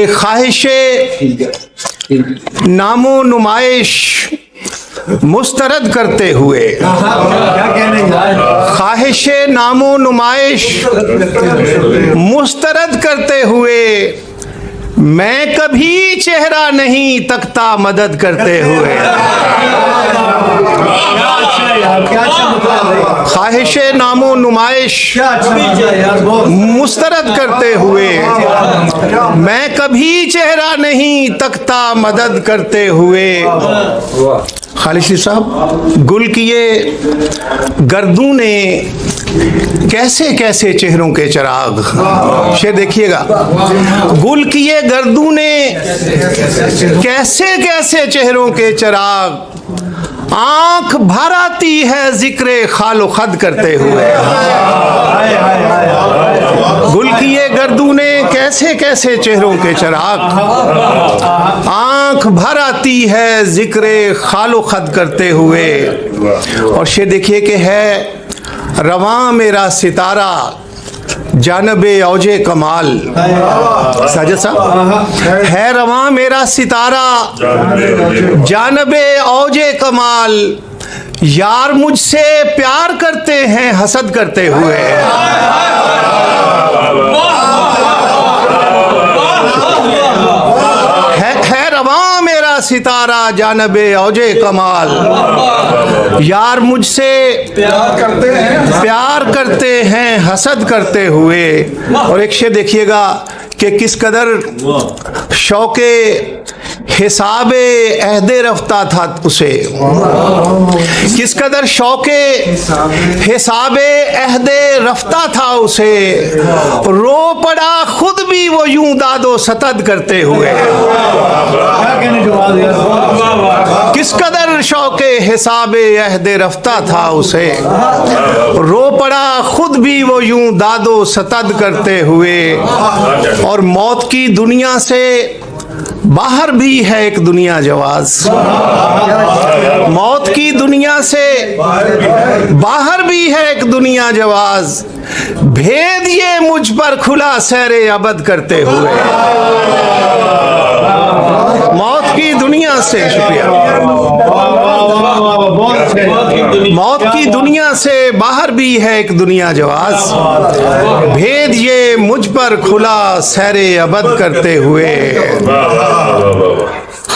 ख्वाहिशे नामो नुमाइश मुस्तरद करते हुए, ख्वाहिशे नामो नुमाइश मुस्तरद करते हुए, मैं कभी चेहरा नहीं तकता मदद करते हुए। ख्वाहिशे नामो नुमाइश मुस्तरद करते हुए, मैं कभी चेहरा नहीं तकता मदद करते हुए। खालिशी साहब, गुल किए गर्दू ने कैसे कैसे चेहरों के चिराग, शेर देखिएगा, गुल किए गर्दू ने कैसे कैसे चेहरों के चिराग, आंख भर आती है जिक्र खालो खद करते हुए। गुल किए गर्दू ने कैसे कैसे चेहरों के चिराग, आंख भर आती है जिक्र खालो खद करते हुए। और शेर देखिए कि है रवां मेरा सितारा जानबे औजे कमाल। साजिद साहब, है रवां मेरा सितारा जानबे औजे कमाल, यार मुझसे प्यार करते हैं हसद करते हुए। है रवां मेरा सितारा जानबे औजे कमाल, यार मुझसे प्यार करते हैं हसद करते हुए। और एक शेर देखिएगा कि किस कदर शौके हिसाबे अहदे रफ्ता था उसे, किस कदर शौके हिसाबे अहदे रफ्ता था उसे, रो पड़ा खुद भी वो यूं दादो सतद करते हुए। किस कदर शौके हिसाबे अहदे रफ्ता था उसे, रो पड़ा खुद भी वो यूं दादो सतद करते हुए। और मौत की दुनिया से बाहर भी है एक दुनिया जवाज, मौत की दुनिया से बाहर भी है एक दुनिया जवाज, भेद ये मुझ पर खुला सैरे अबद करते हुए। मौत की दुनिया से, शुक्रिया, मौत की दुनिया से बाहर भी है एक दुनिया जवाज, भेद ये मुझ पर खुला सैरे अबद करते हुए।